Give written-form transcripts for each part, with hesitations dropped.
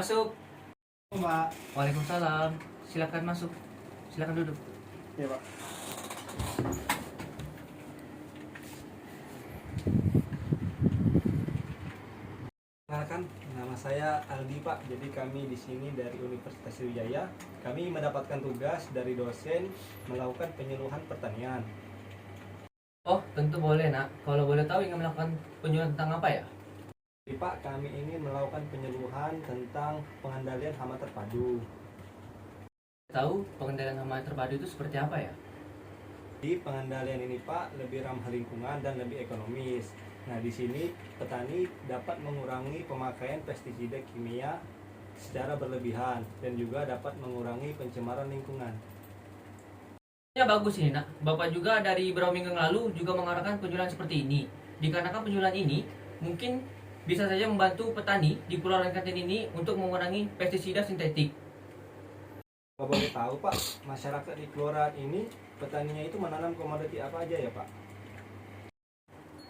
masuk. Pak. Waalaikumsalam. Silakan masuk. Silakan duduk. Ya, Pak. Perkenalkan, nama saya Aldi Pak. Jadi kami di sini dari Universitas Sriwijaya. Kami mendapatkan tugas dari dosen melakukan penyuluhan pertanian. Oh, tentu boleh, Nak. Kalau boleh tahu ingin melakukan penyuluhan tentang apa ya? Jadi Pak, kami ingin melakukan penyuluhan tentang pengendalian hama terpadu. Tahu pengendalian hama terpadu itu seperti apa ya? Di pengendalian ini Pak lebih ramah lingkungan dan lebih ekonomis. Nah, di sini petani dapat mengurangi pemakaian pestisida kimia secara berlebihan dan juga dapat mengurangi pencemaran lingkungan. Ya bagus ini, Nak. Bapak juga dari beberapa minggu yang lalu juga mengarahkan penyuluhan seperti ini. Dikarenakan penyuluhan ini mungkin bisa saja membantu petani di Pulau Rangkanten ini untuk mengurangi pestisida sintetik. Kalau boleh tahu Pak, masyarakat di kelurahan ini petaninya itu menanam komoditi apa aja ya Pak?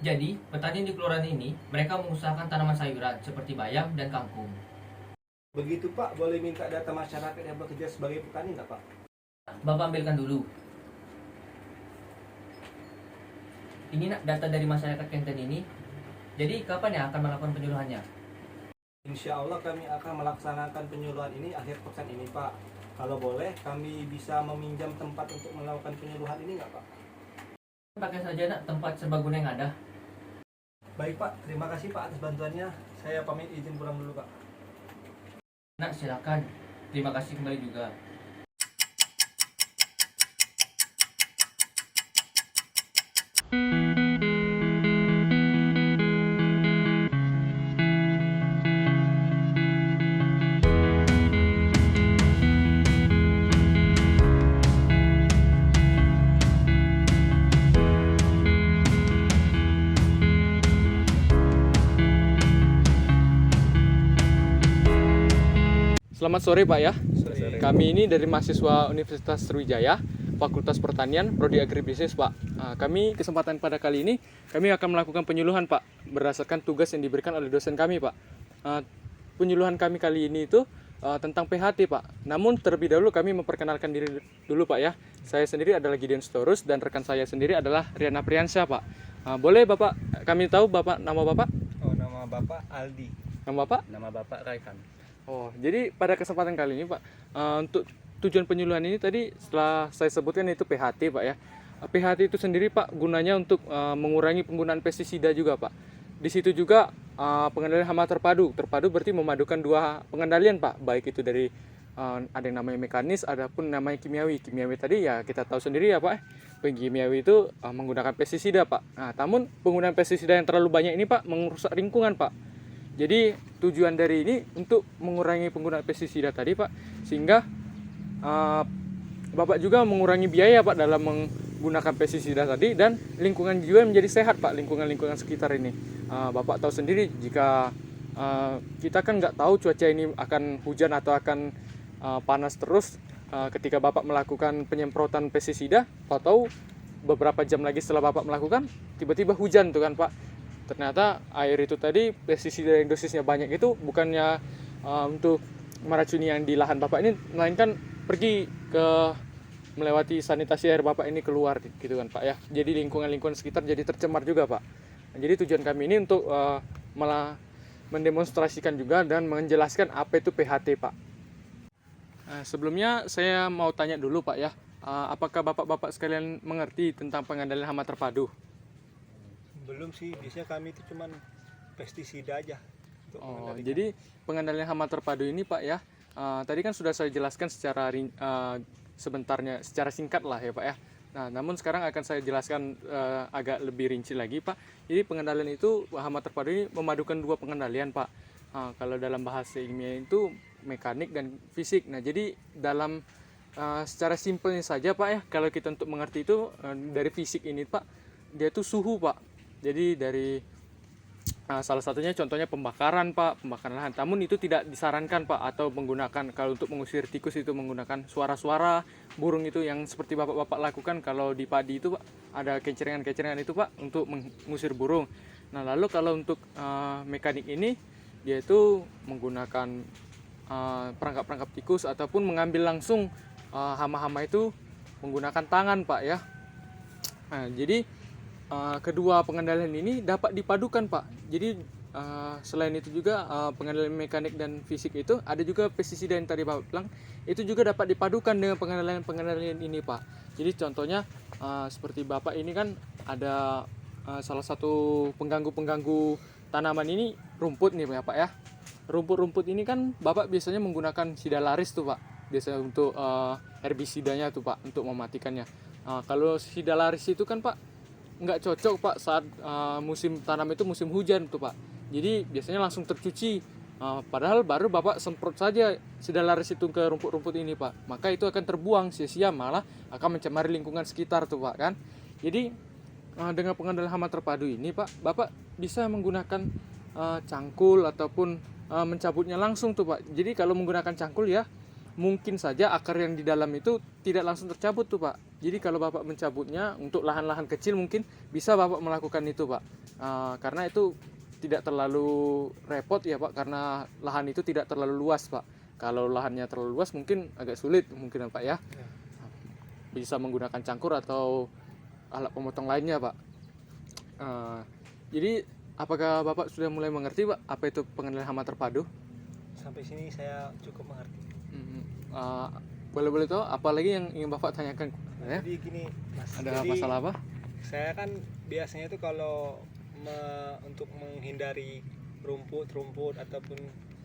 Jadi, petani di kelurahan ini mereka mengusahakan tanaman sayuran seperti bayam dan kangkung. Begitu Pak, boleh minta data masyarakat yang bekerja sebagai petani nggak Pak? Bapak ambilkan dulu. Ini, Nak, data dari masyarakat Kenten ini. Jadi, kapan ya akan melakukan penyuluhannya? Insya Allah kami akan melaksanakan penyuluhan ini akhir pekan ini Pak. Kalau boleh, kami bisa meminjam tempat untuk melakukan penyuluhan ini nggak Pak? Pakai saja, Nak, tempat serbaguna yang ada. Baik Pak, terima kasih Pak atas bantuannya. Saya pamit izin pulang dulu Pak. Nak, silakan. Terima kasih kembali juga. Selamat sore Pak ya. Sore. Kami ini dari mahasiswa Universitas Sriwijaya, Fakultas Pertanian, Prodi Agribisnis Pak. Kami kesempatan pada kali ini kami akan melakukan penyuluhan Pak berdasarkan tugas yang diberikan oleh dosen kami Pak. Penyuluhan kami kali ini itu tentang PHT Pak. Namun terlebih dahulu kami memperkenalkan diri dulu Pak ya. Saya sendiri adalah Gideon Storus dan rekan saya sendiri adalah Riana Priyansyah Pak. Boleh Bapak kami tahu Bapak nama Bapak? Oh, nama Bapak Aldi. Nama Bapak? Nama Bapak Raihan. Oh, jadi pada kesempatan kali ini Pak, untuk tujuan penyuluhan ini tadi setelah saya sebutkan itu PHT Pak ya. PHT itu sendiri Pak gunanya untuk mengurangi penggunaan pestisida juga Pak. Di situ juga pengendalian hama terpadu. Terpadu berarti memadukan dua pengendalian Pak, baik itu dari ada yang namanya mekanis, adapun namanya kimiawi. Kimiawi tadi ya kita tahu sendiri ya Pak. Kimiawi itu menggunakan pestisida Pak. Nah, namun penggunaan pestisida yang terlalu banyak ini Pak merusak lingkungan Pak. Jadi tujuan dari ini untuk mengurangi penggunaan pestisida tadi Pak, sehingga Bapak juga mengurangi biaya Pak dalam menggunakan pestisida tadi dan lingkungan juga menjadi sehat Pak, lingkungan sekitar ini. Bapak tahu sendiri jika kita kan nggak tahu cuaca ini akan hujan atau akan panas terus. Ketika Bapak melakukan penyemprotan pestisida, tahu beberapa jam lagi setelah Bapak melakukan tiba-tiba hujan tuh kan Pak. Ternyata air itu tadi pestisida yang dosisnya banyak itu bukannya untuk meracuni yang di lahan Bapak ini, melainkan pergi ke melewati sanitasi air Bapak ini keluar gitu kan Pak ya. Jadi lingkungan sekitar jadi tercemar juga Pak. Nah, jadi tujuan kami ini untuk malah mendemonstrasikan juga dan menjelaskan apa itu PHT Pak. Sebelumnya saya mau tanya dulu Pak ya, apakah Bapak-Bapak sekalian mengerti tentang pengendalian hama terpadu? Belum sih, biasanya kami itu cuman pestisida aja. Jadi pengendalian hama terpadu ini Pak ya, tadi kan sudah saya jelaskan secara sebentarnya, secara singkat lah ya Pak ya. Nah, namun sekarang akan saya jelaskan agak lebih rinci lagi Pak. Jadi pengendalian itu hama terpadu ini memadukan dua pengendalian Pak. Kalau dalam bahasa ilmiah itu mekanik dan fisik. Nah, jadi dalam secara simpelnya saja Pak ya, kalau kita untuk mengerti itu dari fisik ini Pak, dia itu suhu Pak. Jadi dari salah satunya contohnya pembakaran Pak, pembakaran lahan. Namun itu tidak disarankan Pak, atau menggunakan kalau untuk mengusir tikus itu menggunakan suara-suara burung itu yang seperti Bapak-bapak lakukan kalau di padi itu Pak, ada keceringan-keceringan itu Pak untuk mengusir burung. Nah, lalu kalau untuk mekanik ini dia itu menggunakan perangkap-perangkap tikus ataupun mengambil langsung hama-hama itu menggunakan tangan Pak ya. Nah, jadi kedua pengendalian ini dapat dipadukan Pak. Jadi selain itu juga pengendalian mekanik dan fisik itu ada juga pestisida yang tadi Bapak bilang itu juga dapat dipadukan dengan pengendalian ini Pak. Jadi contohnya seperti Bapak ini kan ada salah satu pengganggu tanaman ini rumput nih Pak ya. Rumput-rumput ini kan Bapak biasanya menggunakan sidalaris tuh Pak. Biasanya untuk herbisidanya tuh Pak untuk mematikannya. Kalau sidalaris itu kan Pak nggak cocok Pak saat musim tanam itu musim hujan tuh Pak. Jadi biasanya langsung tercuci. Padahal baru Bapak semprot saja sidalaris itu ke rumput-rumput ini Pak. Maka itu akan terbuang sia-sia, malah akan mencemari lingkungan sekitar tuh Pak kan. Jadi dengan pengendalian hama terpadu ini Pak, Bapak bisa menggunakan cangkul ataupun mencabutnya langsung tuh Pak. Jadi kalau menggunakan cangkul ya mungkin saja akar yang di dalam itu tidak langsung tercabut tuh Pak. Jadi kalau Bapak mencabutnya untuk lahan-lahan kecil mungkin bisa Bapak melakukan itu Pak. Karena itu tidak terlalu repot ya Pak, karena lahan itu tidak terlalu luas Pak. Kalau lahannya terlalu luas mungkin agak sulit mungkin Pak ya. Bisa menggunakan cangkur atau alat pemotong lainnya Pak. Jadi apakah Bapak sudah mulai mengerti Pak apa itu pengendalian hama terpadu? Sampai sini saya cukup mengerti. Boleh tahu apa lagi yang ingin Bapak tanyakan ya? Jadi gini Mas, Ada jadi masalah apa? saya kan biasanya itu kalau untuk menghindari rumput ataupun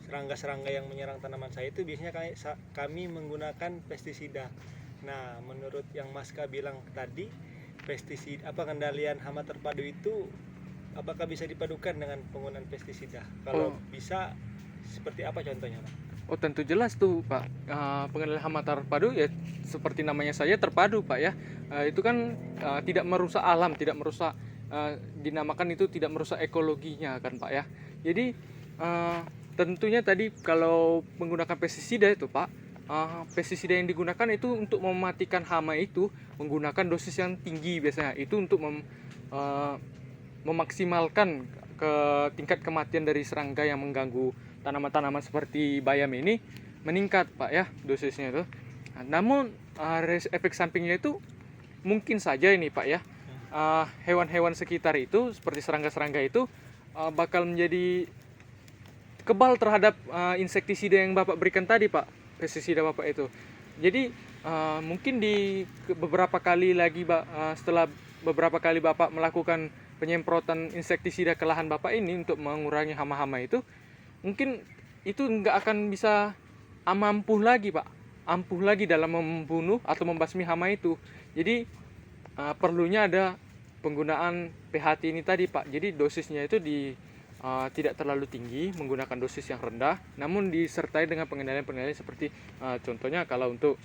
serangga-serangga yang menyerang tanaman saya itu biasanya kami menggunakan pestisida. Nah, menurut yang Maska bilang tadi, pestisida pengendalian hama terpadu itu apakah bisa dipadukan dengan penggunaan pestisida? Kalau bisa, seperti apa contohnya Pak? Oh tentu jelas tuh Pak. Pengendalian hama terpadu ya seperti namanya saja terpadu Pak ya. Itu kan tidak merusak alam, tidak merusak, dinamakan itu tidak merusak ekologinya kan Pak ya. Jadi tentunya tadi kalau menggunakan pestisida itu Pak, pestisida yang digunakan itu untuk mematikan hama itu menggunakan dosis yang tinggi biasanya. Itu untuk memaksimalkan ke tingkat kematian dari serangga yang mengganggu tanaman-tanaman seperti bayam ini meningkat Pak ya dosisnya itu. Namun efek sampingnya itu mungkin saja ini Pak ya, hewan-hewan sekitar itu seperti serangga-serangga itu bakal menjadi kebal terhadap insektisida yang Bapak berikan tadi Pak, pestisida Bapak itu. Jadi mungkin di beberapa kali lagi setelah beberapa kali Bapak melakukan penyemprotan insektisida ke lahan Bapak ini untuk mengurangi hama-hama itu, mungkin itu nggak akan bisa ampuh lagi Pak, ampuh lagi dalam membunuh atau membasmi hama itu. Jadi perlunya ada penggunaan PHT ini tadi Pak. Jadi dosisnya itu tidak terlalu tinggi, menggunakan dosis yang rendah, namun disertai dengan pengendalian-pengendalian seperti contohnya kalau untuk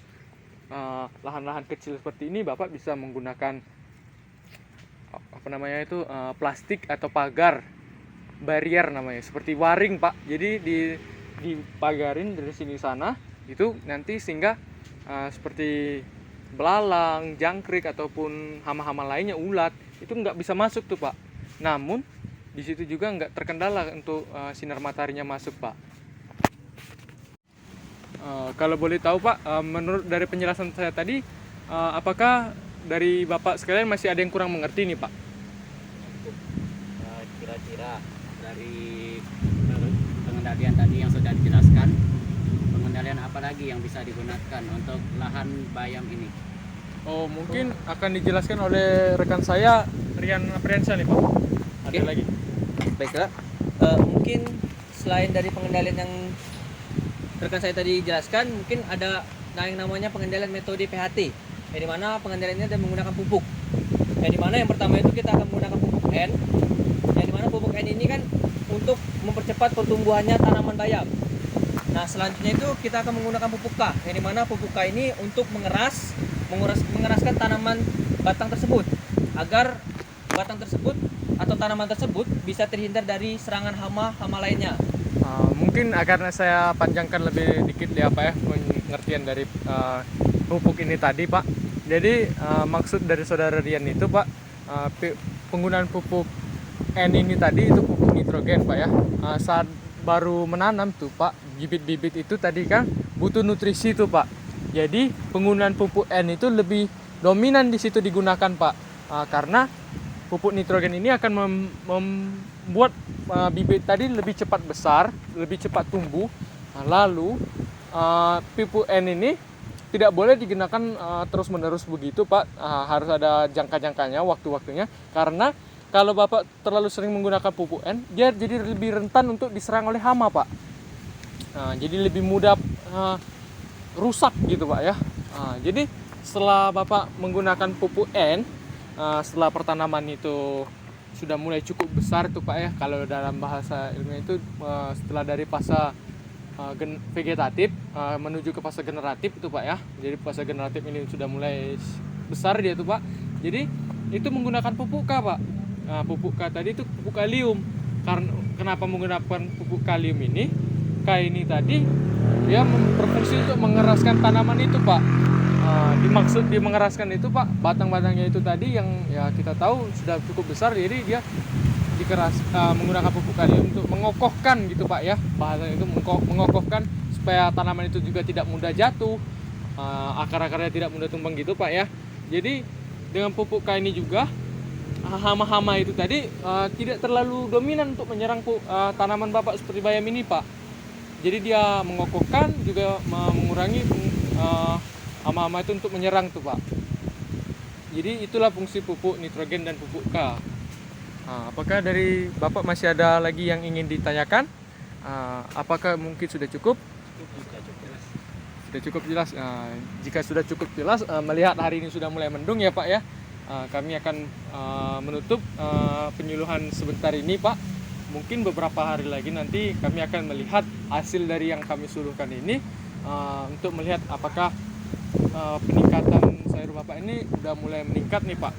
lahan-lahan kecil seperti ini Bapak bisa menggunakan plastik atau pagar barrier namanya, seperti waring Pak. Jadi dipagarin dari sini sana itu nanti sehingga seperti belalang, jangkrik ataupun hama-hama lainnya, ulat itu nggak bisa masuk tuh Pak. Namun di situ juga nggak terkendala untuk sinar mataharinya masuk Pak. Kalau boleh tahu Pak, menurut dari penjelasan saya tadi, apakah dari Bapak sekalian masih ada yang kurang mengerti nih Pak? Kira-kira dari pengendalian tadi yang sudah dijelaskan, pengendalian apa lagi yang bisa digunakan untuk lahan bayam ini? Oh, mungkin akan dijelaskan oleh rekan saya, Rian Apriansyah nih Pak. Ada lagi? Baiklah, mungkin selain dari pengendalian yang rekan saya tadi jelaskan, mungkin ada yang namanya pengendalian metode PHT, yang dimana pengendaliannya dan menggunakan pupuk. Yang dimana yang pertama itu kita akan menggunakan pupuk N, yang dimana pupuk N ini kan untuk mempercepat pertumbuhannya tanaman bayam. Nah selanjutnya itu kita akan menggunakan pupuk K, yang dimana pupuk K ini untuk mengeraskan tanaman batang tersebut agar batang tersebut atau tanaman tersebut bisa terhindar dari serangan hama lainnya. Mungkin karena saya panjangkan lebih dikit ya Pak ya pengertian dari pupuk ini tadi Pak. Jadi maksud dari saudara Rian itu Pak, penggunaan pupuk N ini tadi itu pupuk nitrogen Pak ya. Saat baru menanam tuh Pak, bibit-bibit itu tadi kan butuh nutrisi tuh Pak. Jadi penggunaan pupuk N itu lebih dominan di situ digunakan Pak. Karena pupuk nitrogen ini akan membuat bibit tadi lebih cepat besar, lebih cepat tumbuh. Lalu pupuk N ini tidak boleh digunakan terus-menerus begitu Pak. Harus ada jangka-jangkanya, waktu-waktunya. Karena kalau Bapak terlalu sering menggunakan pupuk N, dia jadi lebih rentan untuk diserang oleh hama Pak. Jadi lebih mudah rusak gitu Pak ya. Jadi setelah Bapak menggunakan pupuk N, setelah pertanaman itu sudah mulai cukup besar tuh Pak ya. Kalau dalam bahasa ilmiah itu setelah dari fase vegetatif menuju ke fase generatif itu Pak ya. Jadi fase generatif ini sudah mulai besar dia tuh Pak. Jadi itu menggunakan pupuk K Pak. Pupuk K tadi itu pupuk kalium. Karena kenapa menggunakan pupuk kalium ini? K ini tadi dia berfungsi untuk mengeraskan tanaman itu Pak. Dimaksud di mengeraskan itu Pak, batang-batangnya itu tadi yang ya kita tahu sudah cukup besar, jadi dia menggunakan pupuk kalium untuk mengokohkan gitu Pak ya. Bahasanya itu mengokohkan supaya tanaman itu juga tidak mudah jatuh, akar-akarnya tidak mudah tumbang gitu Pak ya. Jadi dengan pupuk K ini juga hama-hama itu tadi tidak terlalu dominan untuk menyerang tanaman Bapak seperti bayam ini Pak. Jadi dia mengokohkan juga mengurangi hama-hama itu untuk menyerang tuh Pak. Jadi itulah fungsi pupuk nitrogen dan pupuk K. Apakah dari Bapak masih ada lagi yang ingin ditanyakan? Apakah mungkin sudah cukup? Sudah cukup jelas. Jika sudah cukup jelas, melihat hari ini sudah mulai mendung ya Pak ya. Kami akan menutup penyuluhan sebentar ini Pak. Mungkin beberapa hari lagi nanti kami akan melihat hasil dari yang kami suluhkan ini untuk melihat apakah peningkatan sayur Bapak ini sudah mulai meningkat nih Pak.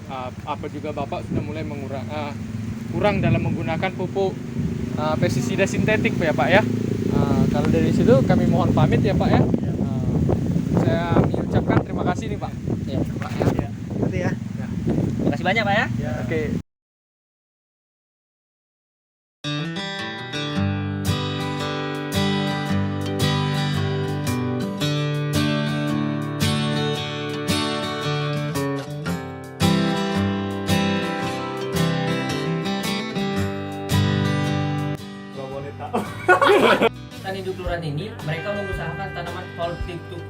Apa juga Bapak sudah mulai kurang dalam menggunakan pupuk pestisida sintetik ya Pak ya. Kalau dari situ kami mohon pamit ya Pak ya. Saya mengucapkan terima kasih nih Pak. Ya, Pak ya. Nanti ya. Terima kasih banyak Pak ya. Oke. Nggak boleh tahu. Tani di kelurahan ini mereka mengusahakan tanaman hortikultur.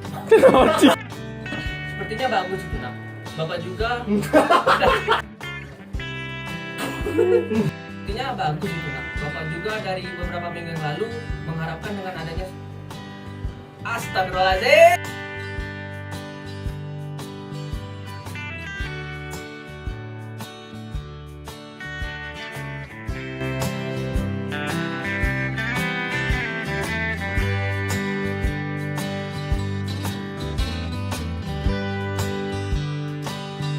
Sepertinya bagus itu Nak. Bapak juga. Sepertinya bagus itu Nak. Bapak juga dari beberapa minggu yang lalu mengharapkan dengan adanya Astagfirullahaladzim.